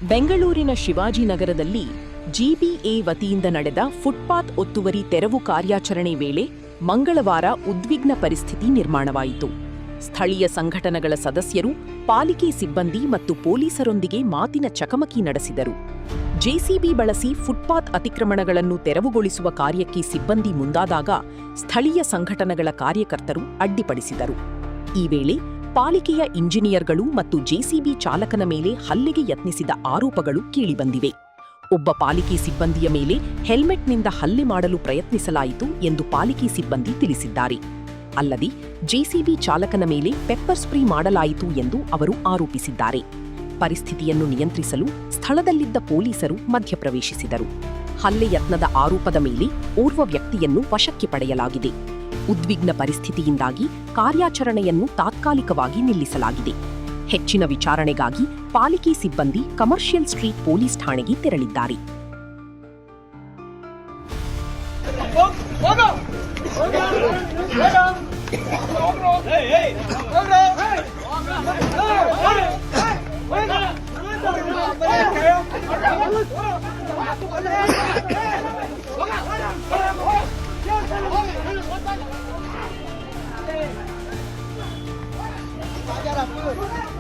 ಬೆಂಗಳೂರಿನ ಶಿವಾಜಿನಗರದಲ್ಲಿ ಜಿಬಿಎ ವತಿಯಿಂದ ನಡೆದ ಫುಟ್ಪಾತ್ ಒತ್ತುವರಿ ತೆರವು ಕಾರ್ಯಾಚರಣೆ ವೇಳೆ ಮಂಗಳವಾರ ಉದ್ವಿಗ್ನ ಪರಿಸ್ಥಿತಿ ನಿರ್ಮಾಣವಾಯಿತು. ಸ್ಥಳೀಯ ಸಂಘಟನೆಗಳ ಸದಸ್ಯರು ಪಾಲಿಕೆ ಸಿಬ್ಬಂದಿ ಮತ್ತು ಪೊಲೀಸರೊಂದಿಗೆ ಮಾತಿನ ಚಕಮಕಿ ನಡೆಸಿದರು. ಜೆಸಿಬಿ ಬಳಸಿ ಫುಟ್ಪಾತ್ ಅತಿಕ್ರಮಣಗಳನ್ನು ತೆರವುಗೊಳಿಸುವ ಕಾರ್ಯಕ್ಕೆ ಸಿಬ್ಬಂದಿ ಮುಂದಾದಾಗ ಸ್ಥಳೀಯ ಸಂಘಟನೆಗಳ ಕಾರ್ಯಕರ್ತರು ಅಡ್ಡಿಪಡಿಸಿದರು. ಈ ವೇಳೆ ಪಾಲಿಕೆಯ ಇಂಜಿನಿಯರ್ಗಳು ಮತ್ತು ಜೆಸಿಬಿ ಚಾಲಕನ ಮೇಲೆ ಹಲ್ಲೆಗೆ ಯತ್ನಿಸಿದ ಆರೋಪಗಳು ಕೇಳಿಬಂದಿವೆ. ಒಬ್ಬ ಪಾಲಿಕೆ ಸಿಬ್ಬಂದಿಯ ಮೇಲೆ ಹೆಲ್ಮೆಟ್ನಿಂದ ಹಲ್ಲೆ ಮಾಡಲು ಪ್ರಯತ್ನಿಸಲಾಯಿತು ಎಂದು ಪಾಲಿಕೆ ಸಿಬ್ಬಂದಿ ತಿಳಿಸಿದ್ದಾರೆ. ಅಲ್ಲದೆ ಜೆಸಿಬಿ ಚಾಲಕನ ಮೇಲೆ ಪೆಪ್ಪರ್ ಸ್ಪ್ರೇ ಮಾಡಲಾಯಿತು ಎಂದು ಅವರು ಆರೋಪಿಸಿದ್ದಾರೆ. ಪರಿಸ್ಥಿತಿಯನ್ನು ನಿಯಂತ್ರಿಸಲು ಸ್ಥಳದಲ್ಲಿದ್ದ ಪೊಲೀಸರು ಮಧ್ಯಪ್ರವೇಶಿಸಿದರು. ಹಲ್ಲೆ ಯತ್ನದ ಆರೋಪದ ಮೇಲೆ ಓರ್ವ ವ್ಯಕ್ತಿಯನ್ನು ವಶಕ್ಕೆ ಪಡೆಯಲಾಗಿದೆ. ಉದ್ವಿಗ್ನ ಪರಿಸ್ಥಿತಿಯಿಂದಾಗಿ ಕಾರ್ಯಾಚರಣೆಯನ್ನು ತಾತ್ಕಾಲಿಕವಾಗಿ ನಿಲ್ಲಿಸಲಾಗಿದೆ. ಹೆಚ್ಚಿನ ವಿಚಾರಣೆಗಾಗಿ ಪಾಲಿಕೆ ಸಿಬ್ಬಂದಿ ಕಮರ್ಷಿಯಲ್ ಸ್ಟ್ರೀಟ್ ಪೊಲೀಸ್ ಠಾಣೆಗೆ ತೆರಳಿದ್ದಾರೆ. Ajar apa?